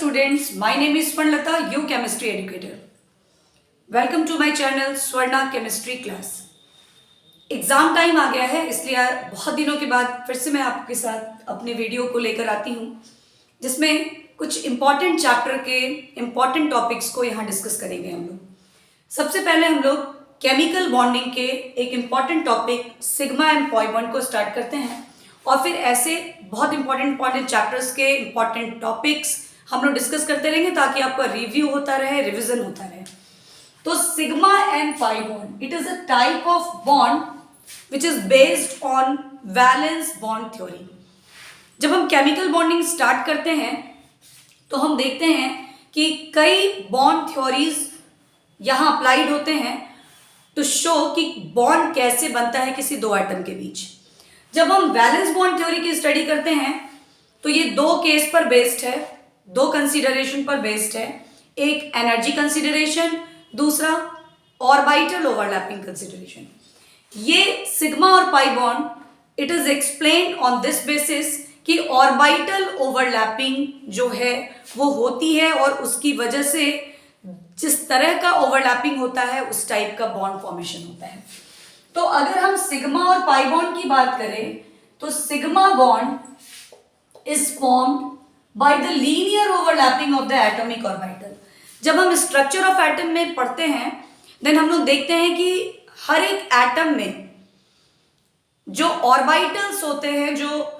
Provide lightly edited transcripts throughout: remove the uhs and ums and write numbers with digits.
students, my name is Swarnalata, your chemistry educator. Welcome to my channel Swarna Chemistry Class. Exam time आ गया है, इसलिए बहुत दिनों के बाद फिर से मैं आपके साथ अपने वीडियो को लेकर आती हूँ, जिसमें कुछ इम्पॉर्टेंट चैप्टर के इम्पॉर्टेंट टॉपिक्स को यहाँ डिस्कस करेंगे हम लोग। सबसे पहले हम लोग केमिकल बॉन्डिंग के एक important topic sigma and pi bond को स्टार्ट करते हैं और फिर ऐसे बहुत इंपॉर्टेंट चैप्टर्स के इम्पॉर्टेंट टॉपिक्स हम लोग डिस्कस करते रहेंगे ताकि आपका रिव्यू होता रहे, रिविजन होता रहे। तो sigma and pi bond, it is a type of bond which is based on valence bond theory. जब हम केमिकल बॉन्डिंग स्टार्ट करते हैं तो हम देखते हैं कि कई बॉन्ड थ्योरीज यहाँ अप्लाइड होते हैं टू शो कि बॉन्ड कैसे बनता है किसी दो एटम के बीच। जब हम वैलेंस बॉन्ड थ्योरी की स्टडी करते हैं तो ये दो केस पर बेस्ड है, दो कंसीडरेशन पर बेस्ड है। एक एनर्जी कंसीडरेशन, दूसरा ऑर्बिटल ओवरलैपिंग कंसीडरेशन। ये सिग्मा और pi bond it is explained on this basis कि ऑर्बिटल ओवरलैपिंग जो है वो होती है और उसकी वजह से जिस तरह का ओवरलैपिंग होता है उस टाइप का बॉन्ड फॉर्मेशन होता है। तो अगर हम सिग्मा और पाई बॉन्ड की बात करें तो sigma bond is formed by the linear overlapping of the atomic orbital. जब हम स्ट्रक्चर ऑफ एटम में पढ़ते हैं देन हम लोग देखते हैं कि हर एक एटम में जो ऑर्बिटल्स होते हैं, जो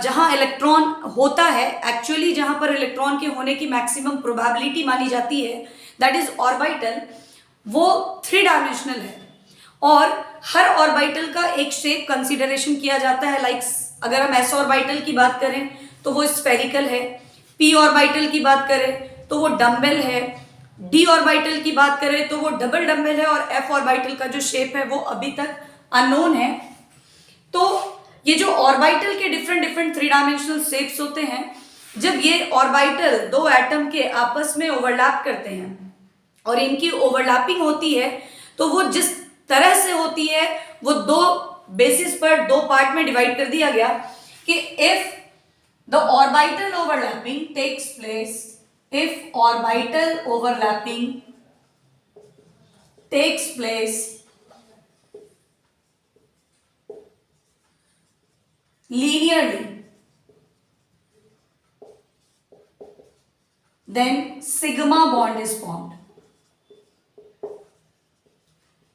जहां इलेक्ट्रॉन होता है, एक्चुअली जहां पर इलेक्ट्रॉन के होने की मैक्सिमम प्रोबेबिलिटी मानी जाती है, दैट इज ऑर्बिटल, वो 3 डायमेंशनल है और हर ऑर्बिटल का एक शेप कंसीडरेशन किया जाता है। लाइक अगर हम एस ऑर्बिटल की बात करें तो वो स्फेरिकल है, पी ऑर्बिटल की बात करें तो वो डम्बेल है, डी ऑर्बिटल की बात करें तो वो डबल डम्बेल है और एफ ऑर्बिटल का जो शेप है वो अभी तक अननोन है। तो ये जो ऑर्बिटल के डिफरेंट 3 डायमेंशनल शेप्स होते हैं, जब ये ऑर्बिटल दो एटम के आपस में ओवरलैप करते हैं और इनकी ओवरलैपिंग होती है तो वो जिस तरह से होती है वो दो बेसिस पर, दो पार्ट में डिवाइड कर दिया गया कि if the orbital overlapping takes place, if orbital overlapping takes place linearly, then sigma bond is formed.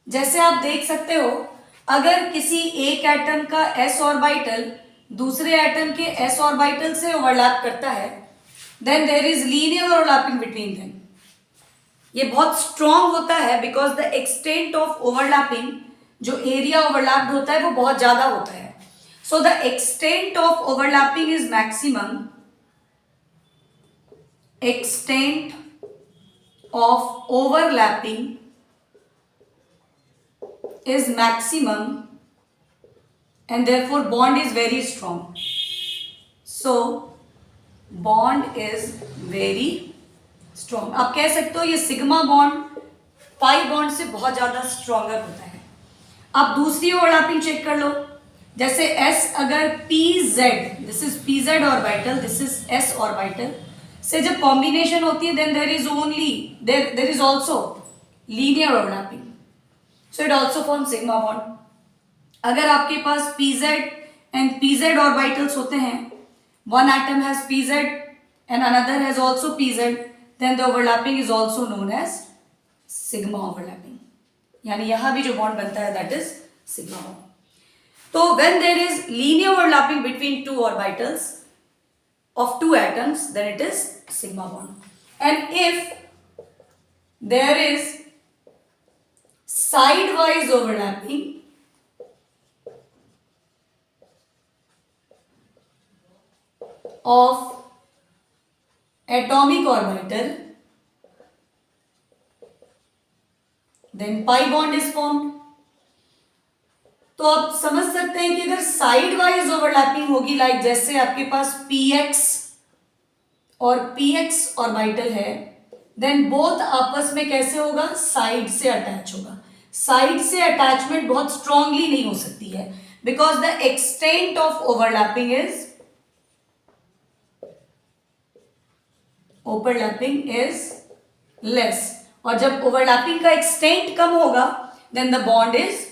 जैसे आप देख सकते हो, अगर किसी एक एटम का s ऑर्बिटल दूसरे एटम के s ऑर्बिटल से ओवरलैप करता है then there is linear overlapping between them. ये बहुत स्ट्रॉन्ग होता है because the extent of overlapping, जो एरिया ओवरलैप्ड होता है वो बहुत ज्यादा होता है। So the extent of overlapping is maximum, extent of overlapping is maximum and therefore bond is very strong. So bond is very strong. आप कह सकते हो ये सिग्मा बॉन्ड पाई बॉन्ड से बहुत ज्यादा स्ट्रॉन्गर होता है। आप दूसरी ओवरलैपिंग चेक कर लो, जैसे S अगर PZ, this is PZ orbital, this is S orbital से जब कॉम्बिनेशन होती है then there is also linear overlapping, so it also form sigma bond. अगर आपके पास PZ एंड PZ ऑर्बिटल्स होते हैं, one atom has PZ and another has also PZ, then the overlapping is also known as sigma overlapping. यानी यहाँ भी जो bond बनता है that is sigma bond. तो when there is linear overlapping between two orbitals of two atoms, then it is sigma bond. And if there is sidewise overlapping of atomic orbital, then pi bond is formed. तो आप समझ सकते हैं कि अगर side wise overlapping होगी, like जैसे आपके पास px और px ऑर्बिटल है, देन बोथ आपस में कैसे होगा, साइड से अटैच होगा। साइड से अटैचमेंट बहुत स्ट्रांगली नहीं हो सकती है because the extent of overlapping is overlapping is less, और जब ओवरलैपिंग का एक्सटेंट कम होगा then the bond is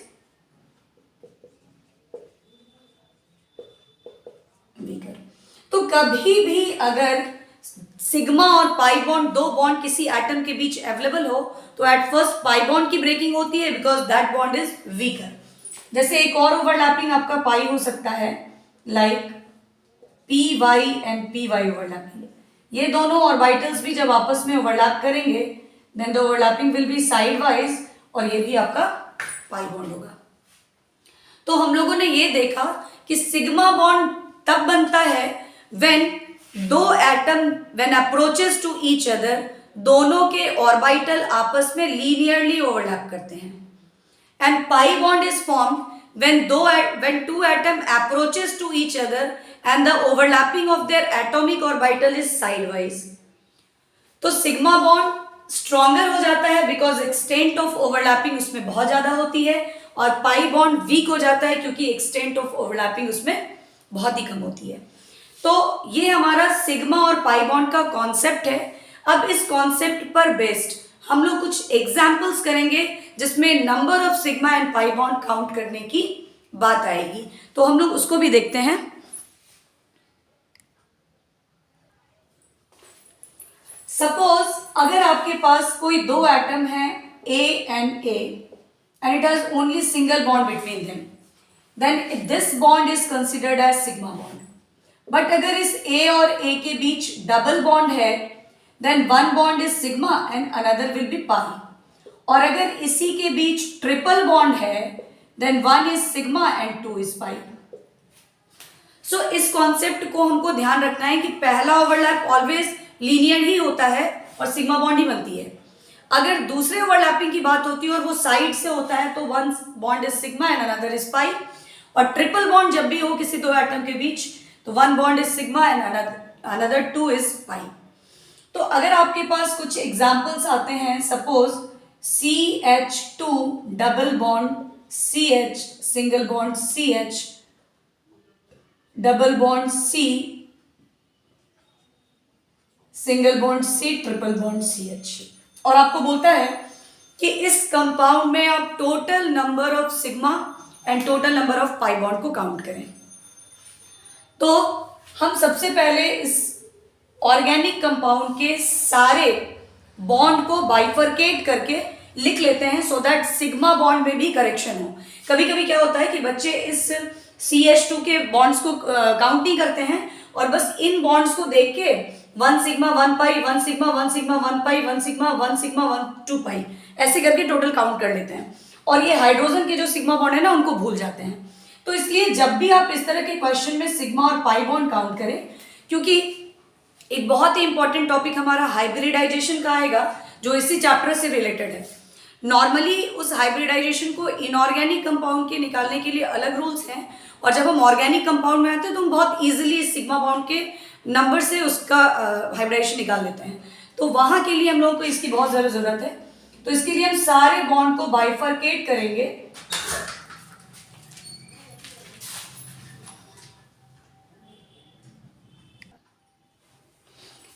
weaker. तो कभी भी अगर सिग्मा और पाई बॉन्ड, दो बॉन्ड किसी एटम के बीच अवेलेबल हो, तो एट फर्स्ट पाई बॉन्ड की ब्रेकिंग होती है because that bond is weaker. जैसे एक और ओवरलैपिंग आपका पाई हो सकता है, like P Y and P Y overlapping. ये दोनों ऑर्बिटल्स भी जब आपस में ओवरलैप करेंगे then the overlapping will be side wise, और ये भी आपका पाई बॉन्ड होगा। तो हम लोगों ने ये देखा कि सिग्मा बॉन्ड तब बनता है व्हेन दो atom when approaches to each other, दोनों के ऑर्बिटल आपस में लीनियरली ओवरलैप करते हैं। And pi bond is formed when two atom approaches to each other and the overlapping of their atomic orbital is sidewise। तो sigma bond stronger हो जाता है बिकॉज एक्सटेंट ऑफ ओवरलैपिंग उसमें बहुत ज्यादा होती है, और पाई बॉन्ड वीक हो जाता है क्योंकि एक्सटेंट ऑफ ओवरलैपिंग उसमें बहुत ही कम होती है। तो ये हमारा सिग्मा और पाई बॉन्ड का कॉन्सेप्ट है। अब इस कॉन्सेप्ट पर बेस्ड हम लोग कुछ एग्जाम्पल्स करेंगे जिसमें number of sigma and pi bond count करने की बात आएगी, तो हम लोग उसको भी देखते हैं। सपोज अगर आपके पास कोई दो एटम है A and A and it has only single bond between them, then this bond is considered as sigma bond। But अगर इस A और A के बीच डबल बॉन्ड है then one bond is sigma and another will be pi, और अगर इसी के बीच ट्रिपल बॉन्ड है then one is sigma and two is pi. So इस कॉन्सेप्ट को हमको ध्यान रखना है कि पहला ओवरलैप ऑलवेज लीनियर ही होता है और सिग्मा बॉन्ड ही बनती है। अगर दूसरे ओवरलैपिंग की बात होती है और वो साइड से होता है तो one bond is sigma and another is pi, और ट्रिपल बॉन्ड जब भी हो किसी दो एटम के बीच तो one bond is sigma and another to is पाई। तो अगर आपके पास कुछ एग्जाम्पल्स आते हैं, suppose CH2 double bond CH single bond CH double bond C single bond C triple bond CH, और आपको बोलता है कि इस कंपाउंड में आप total number of sigma and total number of pi bond को काउंट करें। तो हम सबसे पहले इस ऑर्गेनिक कंपाउंड के सारे बॉन्ड को बाइफरकेट करके लिख लेते हैं सो दैट सिग्मा बॉन्ड में भी करेक्शन हो। कभी कभी क्या होता है कि बच्चे इस CH2 के बॉन्ड्स को काउंट नहीं करते हैं और बस इन बॉन्ड्स को देख के one sigma one pi, one sigma one sigma one pi, one sigma one two pi ऐसे करके टोटल काउंट कर लेते हैं, और ये हाइड्रोजन के जो सिग्मा बॉन्ड है ना उनको भूल जाते हैं। तो इसलिए जब भी आप इस तरह के क्वेश्चन में सिग्मा और पाई बॉन्ड काउंट करें, क्योंकि एक बहुत ही इंपॉर्टेंट टॉपिक हमारा हाइब्रिडाइजेशन का आएगा जो इसी चैप्टर से रिलेटेड है। नॉर्मली उस हाइब्रिडाइजेशन को इनऑर्गेनिक कंपाउंड के निकालने के लिए अलग रूल्स हैं, और जब हम ऑर्गेनिक कंपाउंड में आते हैं तो हम बहुत इजीली सिग्मा बॉन्ड के नंबर से उसका हाइब्रिडाइजेशन निकाल लेते हैं। तो वहाँ के लिए हम लोगों को इसकी बहुत ज़्यादा ज़रूरत है। तो इसके लिए हम सारे बॉन्ड को बाइफरकेट करेंगे।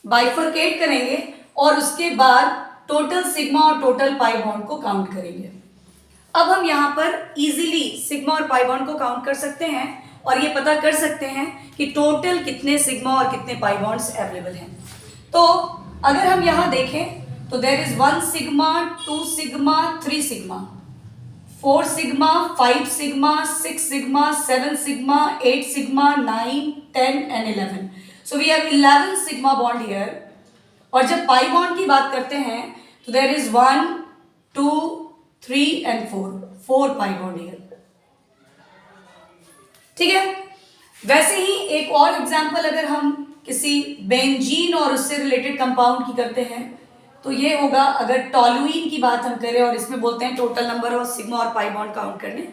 बाइफरकेट करेंगे और उसके बाद टोटल सिग्मा और टोटल पाई बॉन्ड को काउंट करेंगे। अब हम यहाँ पर इजीली सिग्मा और पाई बॉन्ड को काउंट कर सकते हैं और ये पता कर सकते हैं कि टोटल कितने सिग्मा और कितने पाई बॉन्ड्स अवेलेबल हैं। तो अगर हम यहाँ देखें तो there is 1 sigma, 2 sigma, 3 sigma, 4 sigma, 5 sigma, 6 sigma, 7 sigma, 8 sigma, 9, 10 and 11। So we have 11 sigma bond here. और जब पाई बॉन्ड की बात करते हैं तो there is 1, 2, 3 and 4 pi bond here. ठीक है। वैसे ही एक और एग्जांपल अगर हम किसी बेंजीन और उससे रिलेटेड कंपाउंड की करते हैं तो ये होगा, अगर टॉलुइन की बात हम करें और इसमें बोलते हैं टोटल नंबर ऑफ सिग्मा और पाई बॉन्ड काउंट करने,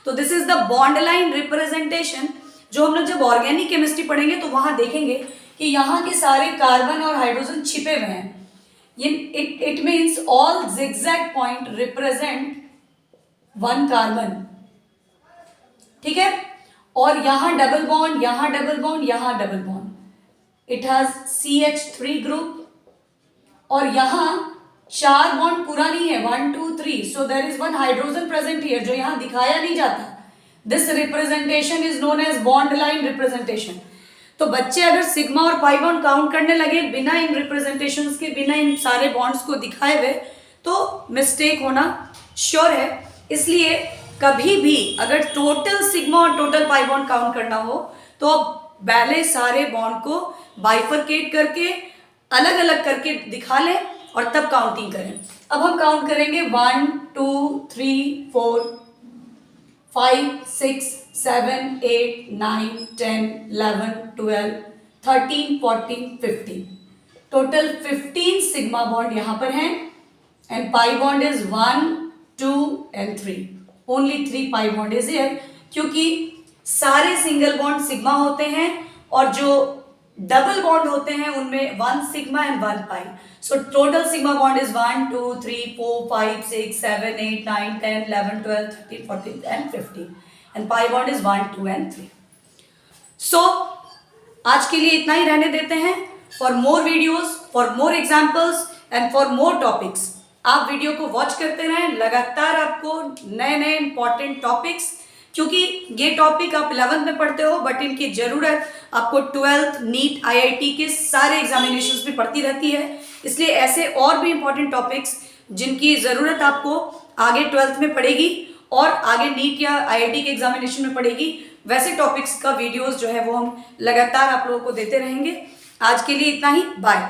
तो this is the bond line representation जो हम लोग जब ऑर्गेनिक केमिस्ट्री पढ़ेंगे तो वहां देखेंगे कि यहाँ के सारे कार्बन और हाइड्रोजन छिपे हुए हैं। ये it means all zigzag point represent one carbon. ठीक है। और यहाँ डबल बॉन्ड, यहाँ डबल बॉन्ड, यहाँ double bond, it has CH3 group और यहाँ 4 बॉन्ड पूरा नहीं है, 1 2 3, so there is 1 hydrogen present here जो यहाँ दिखाया नहीं जाता. This representation is known as bond line representation. तो बच्चे अगर सिग्मा और पाई बॉन्ड काउंट करने लगे बिना इन रिप्रेजेंटेशंस के, बिना इन सारे बॉन्ड्स को दिखाए हुए, तो मिस्टेक होना श्योर है. इसलिए कभी भी अगर टोटल सिग्मा और टोटल पाई बॉन्ड काउंट करना हो तो पहले सारे बॉन्ड को बाइफरकेट करके अलग अलग करके दिखा लें और तब काउंटिंग करें. अब हम काउंट करेंगे 1 2 3 4 5 6 7 8 9 10 11 12 13 14 15. टोटल 15 सिग्मा बॉन्ड यहाँ पर हैं and pi bond is 1 2 and 3. Only 3 pi bond is here, क्योंकि सारे सिंगल बॉन्ड सिग्मा होते हैं और जो डबल बॉन्ड होते हैं उनमें 1 sigma and 1 pi. So total sigma bond is 1 2 3 4 5 6 7 8 9 10 11 12 13 14 and 15 and pi bond is 1 2 and 3. So आज के लिए इतना ही रहने देते हैं. For more videos, for more examples and for more topics आप वीडियो को वॉच करते रहें. लगातार आपको नए नए इंपॉर्टेंट टॉपिक्स, क्योंकि ये टॉपिक आप 11th में पढ़ते हो बट इनकी ज़रूरत आपको 12th नीट IIT के सारे एग्जामिनेशंस में पड़ती रहती है. इसलिए ऐसे और भी इंपॉर्टेंट टॉपिक्स जिनकी ज़रूरत आपको आगे 12th में पड़ेगी और आगे नीट या IIT के एग्जामिनेशन में पड़ेगी, वैसे टॉपिक्स का वीडियोस जो है वो हम लगातार आप लोगों को देते रहेंगे. आज के लिए इतना ही. बाय.